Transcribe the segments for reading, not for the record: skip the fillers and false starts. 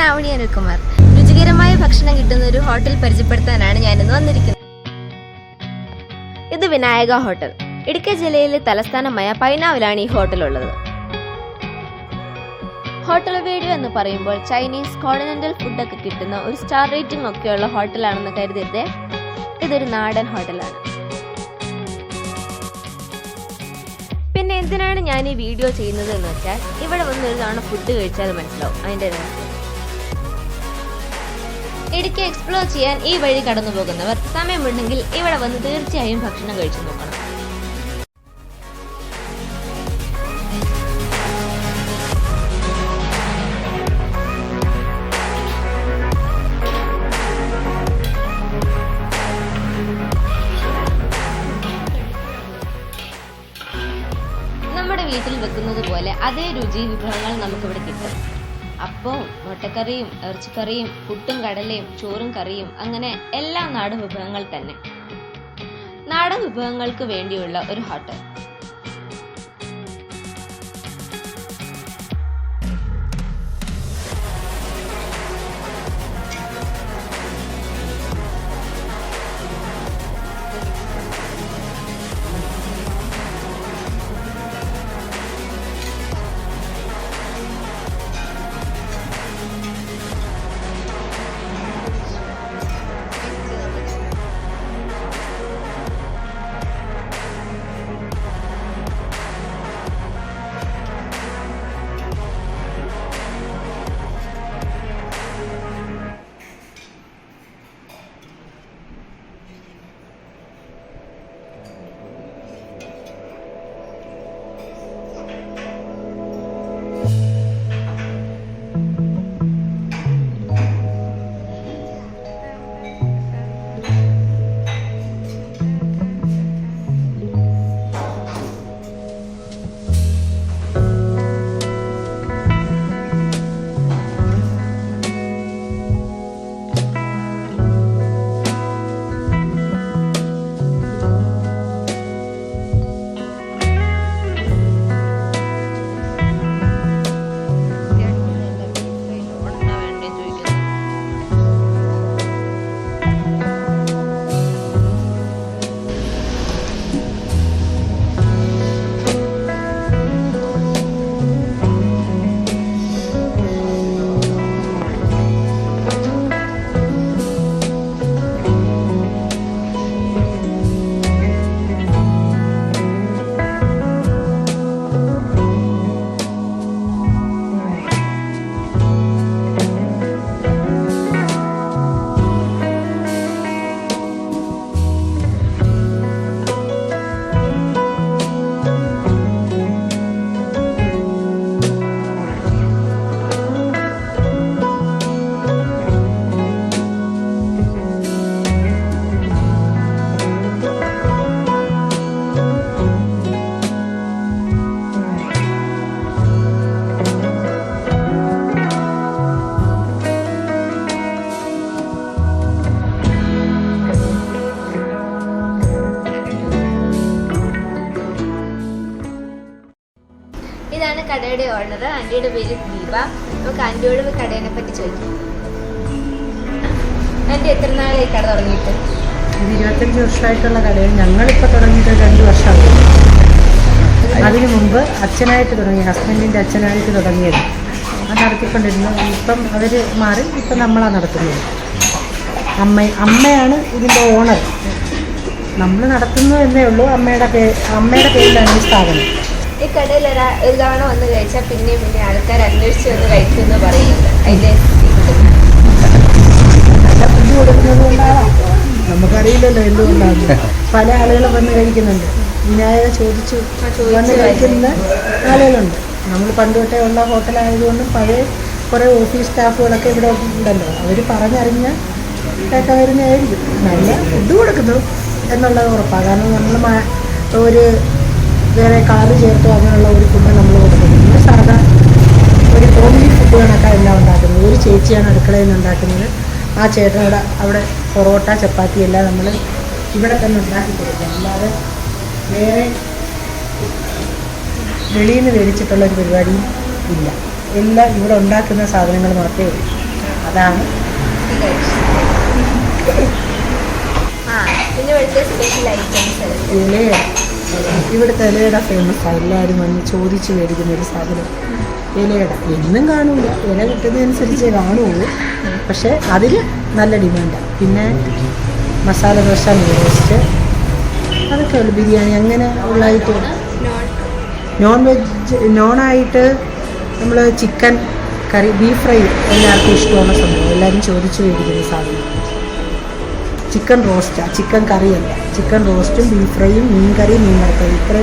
ആവണി അനിൽകുമാർ. രുചികരമായ ഭക്ഷണം കിട്ടുന്ന ഒരു ഹോട്ടൽ പരിചയപ്പെടുത്താനാണ് ഞാനിന്ന് വന്നിരിക്കുന്നത്. ഇത് വിനായക ഹോട്ടൽ. ഇടുക്കി ജില്ലയിലെ തലസ്ഥാനമായ പൈനാവിലാണ് ഈ ഹോട്ടൽ ഉള്ളത്. ഹോട്ടൽ വീഡിയോ എന്ന് പറയുമ്പോൾ ചൈനീസ് കോണ്ടിനെന്റൽ ഫുഡൊക്കെ കിട്ടുന്ന ഒരു സ്റ്റാർ റേറ്റിംഗ് ഒക്കെയുള്ള ഹോട്ടലാണെന്ന് കരുതരുത്. ഇതൊരു നാടൻ ഹോട്ടലാണ്. പിന്നെ എന്തിനാണ് ഞാൻ ഈ വീഡിയോ ചെയ്യുന്നത് എന്ന് വെച്ചാൽ, ഇവിടെ വന്ന് ഒരു തവണ ഫുഡ് കഴിച്ചാൽ മനസ്സിലാവും അതിൻ്റെ രസം. ഇടുക്കി എക്സ്പ്ലോർ ചെയ്യാൻ ഈ വഴി കടന്നു പോകുന്നവർ സമയമുണ്ടെങ്കിൽ ഇവിടെ വന്ന് തീർച്ചയായും ഭക്ഷണം കഴിച്ചു നോക്കണം. നമ്മുടെ വീട്ടിൽ വെക്കുന്നത് പോലെ അതേ രുചി വിഭവങ്ങൾ നമുക്കിവിടെ കിട്ടും. അപ്പവും മുട്ടക്കറിയും ഇറച്ചിക്കറിയും പുട്ടും കടലയും ചോറും കറിയും, അങ്ങനെ എല്ലാ നാടൻ വിഭവങ്ങൾ തന്നെ. നാടൻ വിഭവങ്ങൾക്ക് വേണ്ടിയുള്ള ഒരു ഹോട്ടൽ. ഇതാണ് കടയുടെ ഓണർ. ആന്റിയുടെ പേര് ദീപ. നമുക്ക് ആന്റിയോട് കടയെ പറ്റി ചോദിക്കാം. ആന്റി, എത്ര നാളായി കട തുടങ്ങിയിട്ട്? 25 വർഷമായിട്ടുള്ള കടയിൽ ഞങ്ങളിപ്പോൾ തുടങ്ങിയിട്ട് 2 വർഷമായി. അതിനു മുമ്പ് അച്ഛനായിട്ട് തുടങ്ങി, ഹസ്ബൻഡിൻ്റെ അച്ഛനായിട്ട് തുടങ്ങിയത്. അത് നടത്തിക്കൊണ്ടിരുന്നു. ഇപ്പം അവർ മാറി, ഇപ്പം നമ്മളാണ് നടത്തുന്നത്. അമ്മയാണ് ഇതിൻ്റെ ഓണർ. നമ്മൾ നടത്തുന്നു എന്നേ ഉള്ളൂ. അമ്മയുടെ പേരിലാണ് ഈ സ്ഥാപനം. ഈ കടയിൽ ഒരു തവണ വന്ന് കഴിച്ചാൽ പിന്നെ ആൾക്കാർ അന്വേഷിച്ച് വന്ന് കഴിക്കുമെന്ന് പറയുന്നത് അതിൻ്റെ ഫുഡ് കൊടുക്കുന്നത് കൊണ്ടാണ്. നമുക്കറിയില്ലല്ലോ എന്തുകൊണ്ടാണ്. പല ആളുകളും വന്ന് കഴിക്കുന്നുണ്ട്. വിനായക ചോദിച്ചു വന്ന് കഴിക്കുന്ന ആളുകളുണ്ട്. നമ്മൾ പണ്ട് തൊട്ടേ ഉള്ള ഹോട്ടലായതുകൊണ്ടും പഴയ കുറേ ഓഫീസ് സ്റ്റാഫുകളൊക്കെ ഇവിടെ ഉണ്ടല്ലോ. അവർ പറഞ്ഞറിഞ്ഞ കേൾക്കാൻ വരുന്നതായിരിക്കും. നല്ല ഫുഡ് കൊടുക്കുന്നു എന്നുള്ളത് ഉറപ്പാണ്. കാരണം നമ്മൾ ഒരു വേറെ കളറ് ചേർത്തോ അങ്ങനെയുള്ള ഒരു ഫുഡ് നമ്മൾ കൊടുക്കുന്നത്. സാധാ ഒരു ഹോംലി ഫുഡുകളൊക്കെ എല്ലാം ഉണ്ടാക്കുന്നത്. ഒരു ചേച്ചിയാണ് അടുക്കളയിൽ നിന്ന് ഉണ്ടാക്കുന്നത്. ആ ചേട്ടനോട് അവിടെ പൊറോട്ട ചപ്പാത്തി എല്ലാം നമ്മൾ ഇവിടെ തന്നെ ഉണ്ടാക്കി കൊടുക്കുക. അല്ലാതെ വേറെ വെളിയിൽ നിന്ന് മേടിച്ചിട്ടുള്ളൊരു പരിപാടിയും ഇല്ല. എല്ലാം ഇവിടെ ഉണ്ടാക്കുന്ന സാധനങ്ങൾ മാത്രമേ ഉള്ളൂ. അതാണ് പിന്നെ ഇവിടുത്തെ സ്പെഷ്യൽ ഐറ്റംസ് ഇലയുടെ ഇവിടുത്തെ ഇലയുടെ ഫേമസാണ്. എല്ലാവരും വന്ന് ചോദിച്ച് മേടിക്കുന്ന ഒരു സാധനം ഇലയുടെ. എന്നും കാണൂല, ഇല കിട്ടുന്നതനുസരിച്ചേ കാണുള്ളൂ. പക്ഷേ അതിന് നല്ല ഡിമാൻഡാണ്. പിന്നെ മസാല ദോശ, നെയ്റോസ്റ്റ്, അതൊക്കെ ഉള്ളു. ബിരിയാണി അങ്ങനെ ഉള്ള ഐറ്റം. നോണായിട്ട് നമ്മൾ ചിക്കൻ കറി, ബീഫ് ഫ്രൈ എല്ലാവർക്കും ഇഷ്ടമുള്ള സംഭവം. എല്ലാവരും ചോദിച്ച് മേടിക്കുന്ന സാധനം ചിക്കൻ റോസ്റ്റാണ്. ചിക്കൻ കറിയല്ല, ചിക്കൻ റോസ്റ്റും ബീഫ് ഫ്രൈയും മീൻ കറി, മീൻ വറുത്തത്, ഇത്ര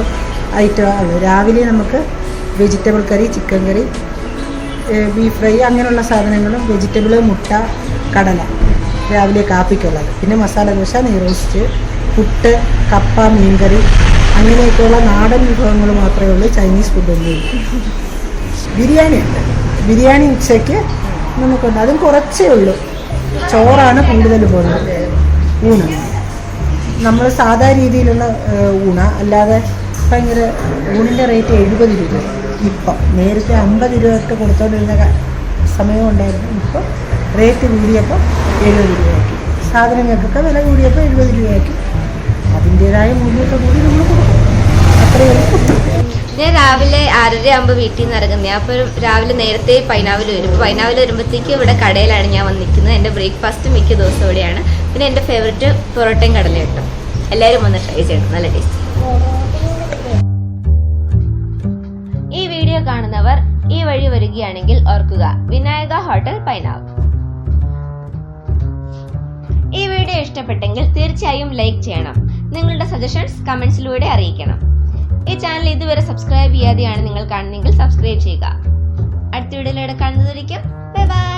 ഐറ്റമാണ്. രാവിലെ നമുക്ക് വെജിറ്റബിൾ കറി, ചിക്കൻ കറി, ബീഫ് ഫ്രൈ അങ്ങനെയുള്ള സാധനങ്ങളും, വെജിറ്റബിൾ, മുട്ട, കടല രാവിലെ കാപ്പിക്കുള്ളത്. പിന്നെ മസാല ദോശ, നെയ്റോസ്റ്റ്, പുട്ട്, കപ്പ, മീൻകറി അങ്ങനെയൊക്കെയുള്ള നാടൻ വിഭവങ്ങൾ മാത്രമേ ഉള്ളൂ. ചൈനീസ് ഫുഡൊന്നും. ബിരിയാണി ഉണ്ട്. ബിരിയാണി ഉച്ചയ്ക്ക് നമുക്കുണ്ട്. അതും കുറച്ചേ ഉള്ളൂ. ചോറാണ് കൂടുതൽ പോകുന്നത്. ഊണ് നമ്മൾ സാധാ രീതിയിലുള്ള ഊണ, അല്ലാതെ ഭയങ്കര ഊണിൻ്റെ റേറ്റ് 70 രൂപ. ഇപ്പം നേരത്തെ 50 രൂപ ഒക്കെ കൊടുത്തോണ്ടിരുന്ന സമയം ഉണ്ടായിരുന്നു. ഇപ്പം റേറ്റ് കൂടിയപ്പോൾ 70 രൂപയാക്കി. സാധനങ്ങൾക്കൊക്കെ വില കൂടിയപ്പോൾ 70 രൂപയാക്കി. അതിൻ്റേതായ മൂല്യമൊക്കെ കൂടി നമ്മൾ കൊടുക്കും. അത്രയേ ഉള്ളൂ. ഞാൻ രാവിലെ 6:30 ആകുമ്പോൾ വീട്ടിൽ നിന്ന് ഇറങ്ങുന്നത്. അപ്പോൾ രാവിലെ നേരത്തെ പൈനാവിൽ വരും. പൈനാവിൽ വരുമ്പോഴത്തേക്കും ഇവിടെ കടയിലാണ് ഞാൻ വന്നിരിക്കുന്നത്. എൻ്റെ ബ്രേക്ക്ഫാസ്റ്റ് മിക്ക ദിവസം ഇവിടെയാണ്. പിന്നെ എൻ്റെ ഫേവറേറ്റ് പൊറോട്ടയും കടലയും കേട്ടോ. എല്ലാവരും വന്ന് ട്രൈ ചെയ്യണം, നല്ല ടേസ്റ്റ്. ഈ വീഡിയോ കാണുന്നവർ ഈ വഴി വരികയാണെങ്കിൽ ഓർക്കുക, വിനായക ഹോട്ടൽ പൈനാവ്. ഈ വീഡിയോ ഇഷ്ടപ്പെട്ടെങ്കിൽ തീർച്ചയായും ലൈക്ക് ചെയ്യണം. നിങ്ങളുടെ സജഷൻസ് കമന്റ്സിലൂടെ അറിയിക്കണം. ഈ ചാനൽ ഇതുവരെ സബ്സ്ക്രൈബ് ചെയ്യാതെയാണ് നിങ്ങൾ കാണുന്നതെങ്കിൽ സബ്സ്ക്രൈബ് ചെയ്യുക. അടുത്ത വീഡിയോയിലൂടെ കാണുന്നതായിരിക്കും. Bye bye.